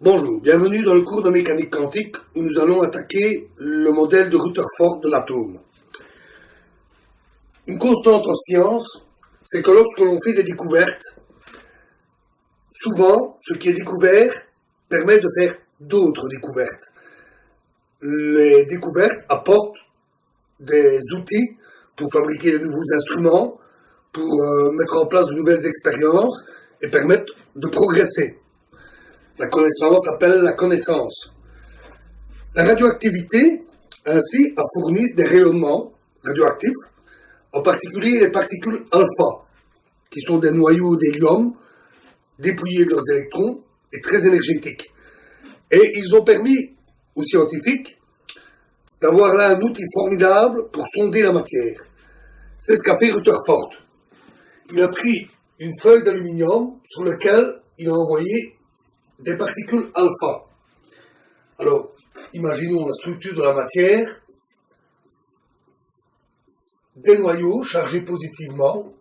Bonjour, bienvenue dans le cours de mécanique quantique où nous allons attaquer le modèle de Rutherford de l'atome. Une constante en science, c'est que lorsque l'on fait des découvertes, souvent ce qui est découvert permet de faire d'autres découvertes. Les découvertes apportent des outils pour fabriquer de nouveaux instruments, pour mettre en place de nouvelles expériences et permettre de progresser. La connaissance appelle la connaissance. La radioactivité, ainsi, a fourni des rayonnements radioactifs, en particulier les particules alpha, qui sont des noyaux d'hélium dépouillés de leurs électrons et très énergétiques. Et ils ont permis aux scientifiques d'avoir là un outil formidable pour sonder la matière. C'est ce qu'a fait Rutherford. Il a pris une feuille d'aluminium sur laquelle il a envoyé des particules alpha. Alors, imaginons la structure de la matière, des noyaux chargés positivement,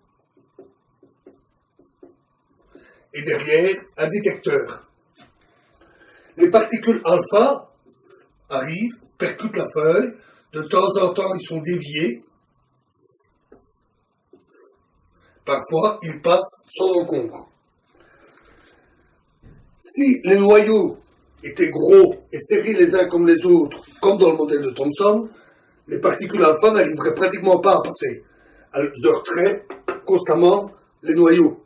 et derrière, un détecteur. Les particules alpha arrivent, percutent la feuille, de temps en temps ils sont déviés, parfois ils passent sans encombre. Si les noyaux étaient gros et serrés les uns comme les autres, comme dans le modèle de Thomson, les particules alpha n'arriveraient pratiquement pas à passer. Elles heurteraient constamment les noyaux.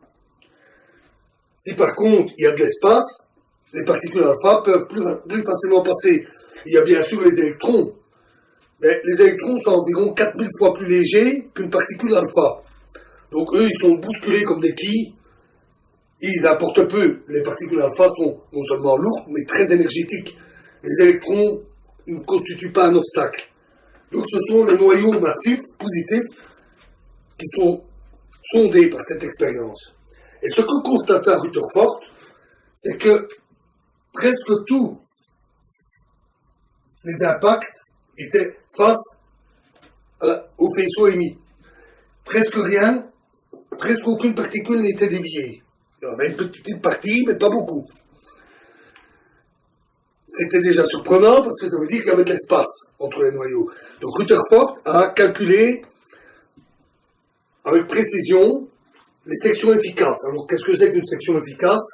Si par contre il y a de l'espace, les particules alpha peuvent plus facilement passer. Il y a bien sûr les électrons, mais les électrons sont environ 4000 fois plus légers qu'une particule alpha. Donc eux, ils sont bousculés comme des quilles. Ils apportent peu. Les particules alpha sont non seulement lourdes, mais très énergétiques. Les électrons ne constituent pas un obstacle. Donc ce sont les noyaux massifs, positifs, qui sont sondés par cette expérience. Et ce que constata Rutherford, c'est que presque tous les impacts étaient face au faisceau émis. Presque rien, presque aucune particule n'était déviée. Il y en avait une petite partie, mais pas beaucoup. C'était déjà surprenant parce que ça veut dire qu'il y avait de l'espace entre les noyaux. Donc Rutherford a calculé avec précision les sections efficaces. Alors qu'est-ce que c'est qu'une section efficace?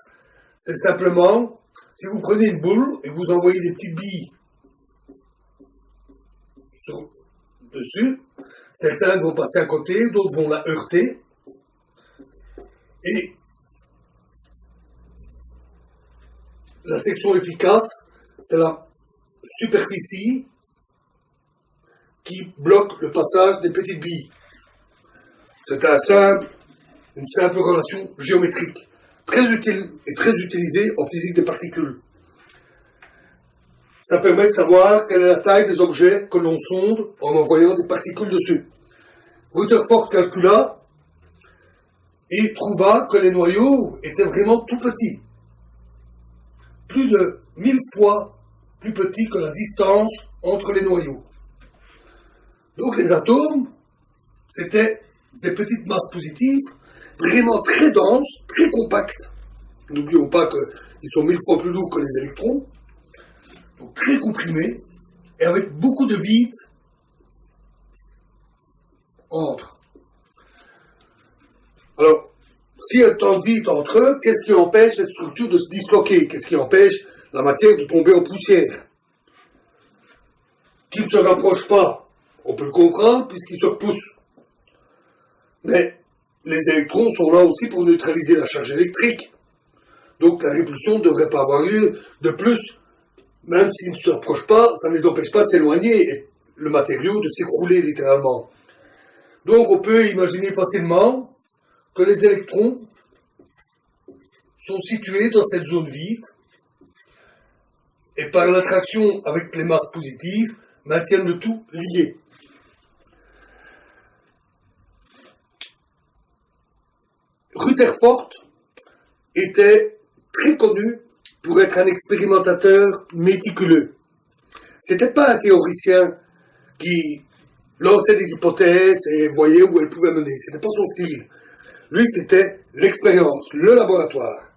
C'est simplement, si vous prenez une boule et que vous envoyez des petites billes dessus, certaines vont passer à côté, d'autres vont la heurter. Et la section efficace, c'est la superficie qui bloque le passage des petites billes. C'est une simple relation géométrique, très utile et très utilisée en physique des particules. Ça permet de savoir quelle est la taille des objets que l'on sonde en envoyant des particules dessus. Rutherford calcula et trouva que les noyaux étaient vraiment tout petits. Plus de 1000 fois plus petits que la distance entre les noyaux. Donc les atomes, c'était des petites masses positives, vraiment très denses, très compactes. N'oublions pas qu'ils sont 1000 fois plus lourds que les électrons, donc très comprimés, et avec beaucoup de vide entre. Alors, s'il y a tant de vide entre eux, qu'est-ce qui empêche cette structure de se disloquer? Qu'est-ce qui empêche la matière de tomber en poussière? Qu'ils ne se rapprochent pas, on peut le comprendre puisqu'ils se repoussent. Mais les électrons sont là aussi pour neutraliser la charge électrique. Donc la répulsion ne devrait pas avoir lieu. De plus, même s'ils ne se rapprochent pas, ça ne les empêche pas de s'éloigner et le matériau de s'écrouler littéralement. Donc on peut imaginer facilement que les électrons sont situés dans cette zone vide et par l'attraction avec les masses positives maintiennent le tout lié. Rutherford était très connu pour être un expérimentateur méticuleux. C'était pas un théoricien qui lançait des hypothèses et voyait où elles pouvaient mener. C'était pas son style. Lui, c'était l'expérience, le laboratoire.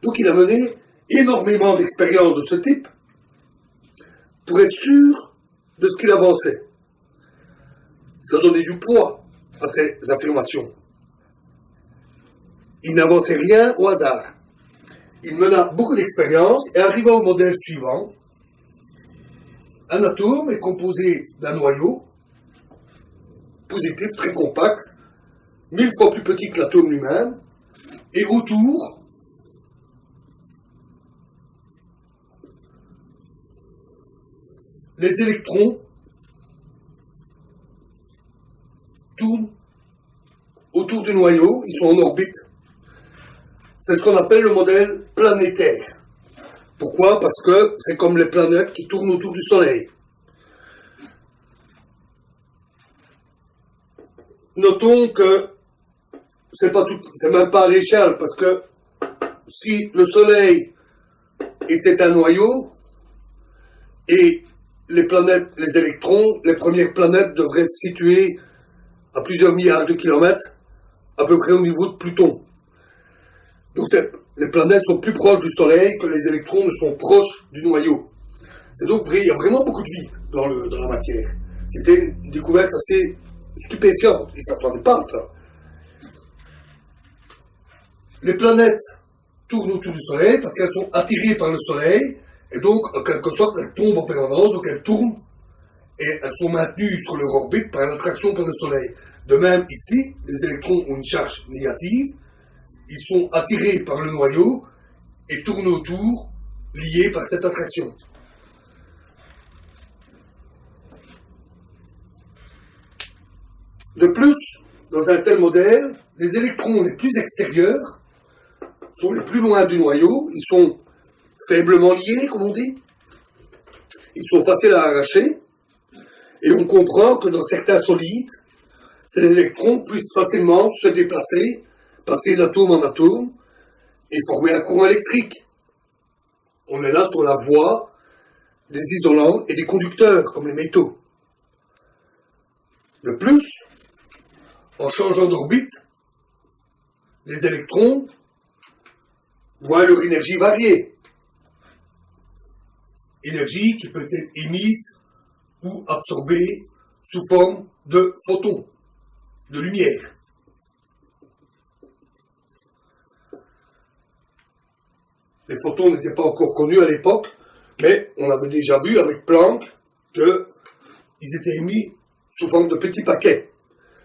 Donc il a mené énormément d'expériences de ce type pour être sûr de ce qu'il avançait. Ça donnait du poids à ses affirmations. Il n'avançait rien au hasard. Il mena beaucoup d'expériences et arriva au modèle suivant. Un atome est composé d'un noyau positif très compact, 1000 fois plus petit que l'atome lui-même, et autour, les électrons tournent autour du noyau, ils sont en orbite. C'est ce qu'on appelle le modèle planétaire. Pourquoi? Parce que c'est comme les planètes qui tournent autour du Soleil. Notons que c'est même pas à l'échelle, parce que si le Soleil était un noyau, et les planètes, les électrons, les premières planètes devraient être situées à plusieurs milliards de kilomètres, à peu près au niveau de Pluton. Donc les planètes sont plus proches du Soleil que les électrons ne sont proches du noyau. C'est donc vrai, il y a vraiment beaucoup de vie dans la matière. C'était une découverte assez stupéfiante, ils ne s'attendaient pas à ça. Les planètes tournent autour du Soleil parce qu'elles sont attirées par le Soleil, et donc, en quelque sorte, elles tombent en permanence, donc elles tournent, et elles sont maintenues sur leur orbite par une attraction par le Soleil. De même, ici, les électrons ont une charge négative, ils sont attirés par le noyau, et tournent autour, liés par cette attraction. De plus, dans un tel modèle, les électrons les plus extérieurs sont les plus loin du noyau, ils sont faiblement liés, comme on dit, ils sont faciles à arracher, et on comprend que dans certains solides, ces électrons puissent facilement se déplacer, passer d'atome en atome, et former un courant électrique. On est là sur la voie des isolants et des conducteurs, comme les métaux. De plus, en changeant d'orbite, les électrons voient leur énergie varier. Énergie qui peut être émise ou absorbée sous forme de photons, de lumière. Les photons n'étaient pas encore connus à l'époque, mais on avait déjà vu avec Planck qu'ils étaient émis sous forme de petits paquets.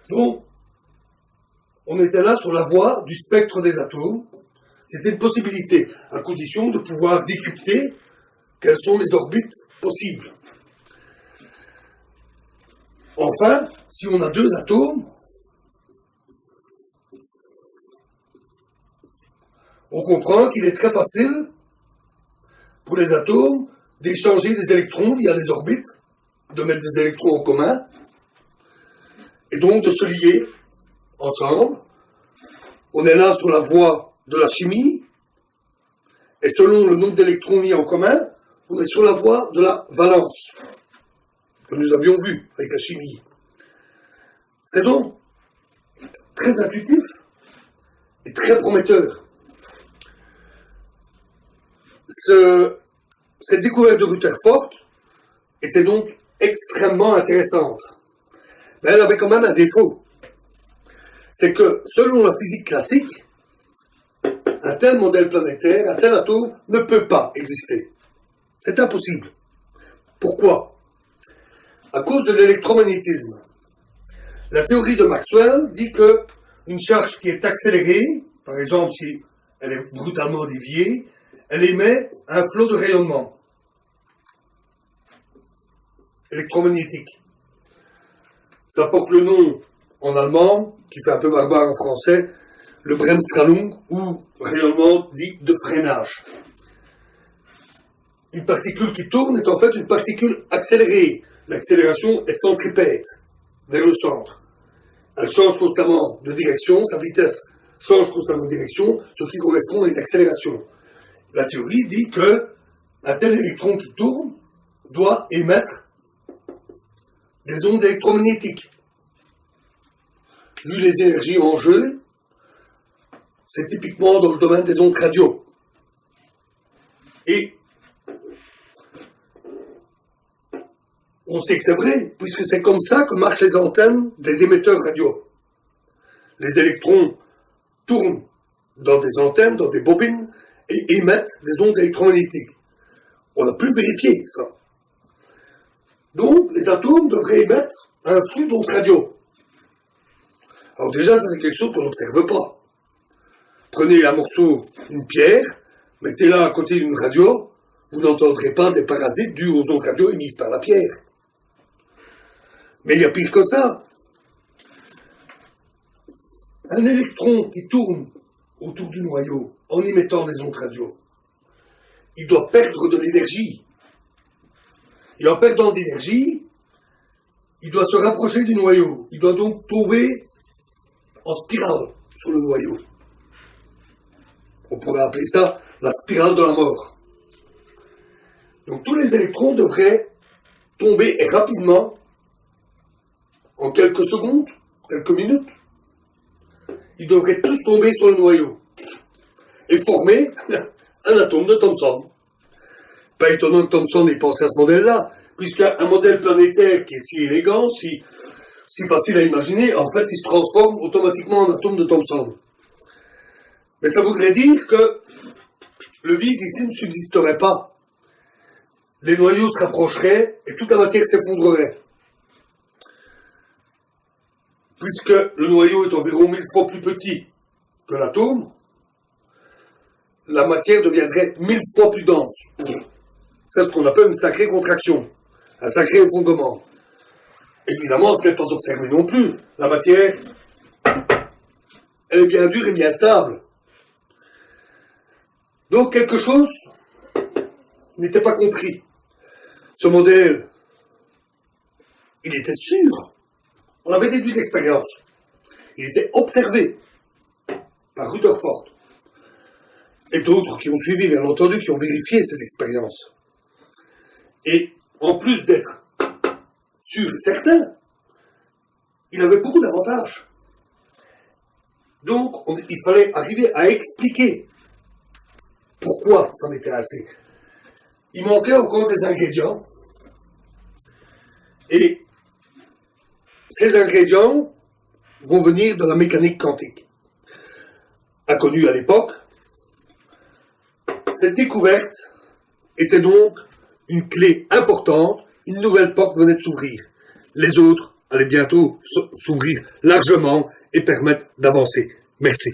Donc, on était là sur la voie du spectre des atomes. C'était une possibilité, à condition de pouvoir décrypter quelles sont les orbites possibles. Enfin, si on a deux atomes, on comprend qu'il est très facile pour les atomes d'échanger des électrons via les orbites, de mettre des électrons en commun, et donc de se lier ensemble. On est là sur la voie de la chimie, et selon le nombre d'électrons mis en commun, on est sur la voie de la valence, que nous avions vu avec la chimie. C'est donc très intuitif et très prometteur. Cette découverte de Rutherford était donc extrêmement intéressante. Mais elle avait quand même un défaut. C'est que, selon la physique classique, un tel modèle planétaire, un tel atome, ne peut pas exister. C'est impossible. Pourquoi? À cause de l'électromagnétisme. La théorie de Maxwell dit que une charge qui est accélérée, par exemple si elle est brutalement déviée, elle émet un flot de rayonnement électromagnétique. Ça porte le nom en allemand, qui fait un peu barbare en français, le Bremsstrahlung, ou rayonnement dit de freinage. Une particule qui tourne est en fait une particule accélérée. L'accélération est centripète, vers le centre. Elle change constamment de direction, sa vitesse change constamment de direction, ce qui correspond à une accélération. La théorie dit que un tel électron qui tourne doit émettre des ondes électromagnétiques. Vu les énergies en jeu, c'est typiquement dans le domaine des ondes radio. Et on sait que c'est vrai, puisque c'est comme ça que marchent les antennes des émetteurs radio. Les électrons tournent dans des antennes, dans des bobines, et émettent des ondes électromagnétiques. On a pu vérifier ça. Donc, les atomes devraient émettre un flux d'ondes radio. Alors déjà, ça c'est quelque chose qu'on n'observe pas. Prenez un morceau, une pierre, mettez-la à côté d'une radio, vous n'entendrez pas des parasites dus aux ondes radio émises par la pierre. Mais il y a pire que ça. Un électron qui tourne autour du noyau en émettant des ondes radio, il doit perdre de l'énergie. Et en perdant de l'énergie, il doit se rapprocher du noyau. Il doit donc tomber en spirale sur le noyau. On pourrait appeler ça la spirale de la mort. Donc tous les électrons devraient tomber rapidement, en quelques secondes, quelques minutes. Ils devraient tous tomber sur le noyau et former un atome de Thomson. Pas étonnant que Thomson ait pensé à ce modèle-là, puisqu'un modèle planétaire qui est si élégant, si facile à imaginer, en fait, il se transforme automatiquement en atome de Thomson. Mais ça voudrait dire que le vide ici ne subsisterait pas. Les noyaux se rapprocheraient et toute la matière s'effondrerait. Puisque le noyau est environ 1000 fois plus petit que l'atome, la matière deviendrait 1000 fois plus dense. C'est ce qu'on appelle une sacrée contraction, un sacré effondrement. Évidemment, ce n'est pas observé non plus. La matière, elle est bien dure et bien stable. Donc quelque chose n'était pas compris. Ce modèle, il était sûr. On avait déduit l'expérience. Il était observé par Rutherford et d'autres qui ont suivi, bien entendu, qui ont vérifié ces expériences. Et en plus d'être sûr et certain, il avait beaucoup d'avantages. Donc, il fallait arriver à expliquer pourquoi ça en était assez. Il manquait encore des ingrédients. Et ces ingrédients vont venir de la mécanique quantique. Inconnue à l'époque, cette découverte était donc une clé importante, une nouvelle porte venait de s'ouvrir. Les autres allaient bientôt s'ouvrir largement et permettre d'avancer. Merci.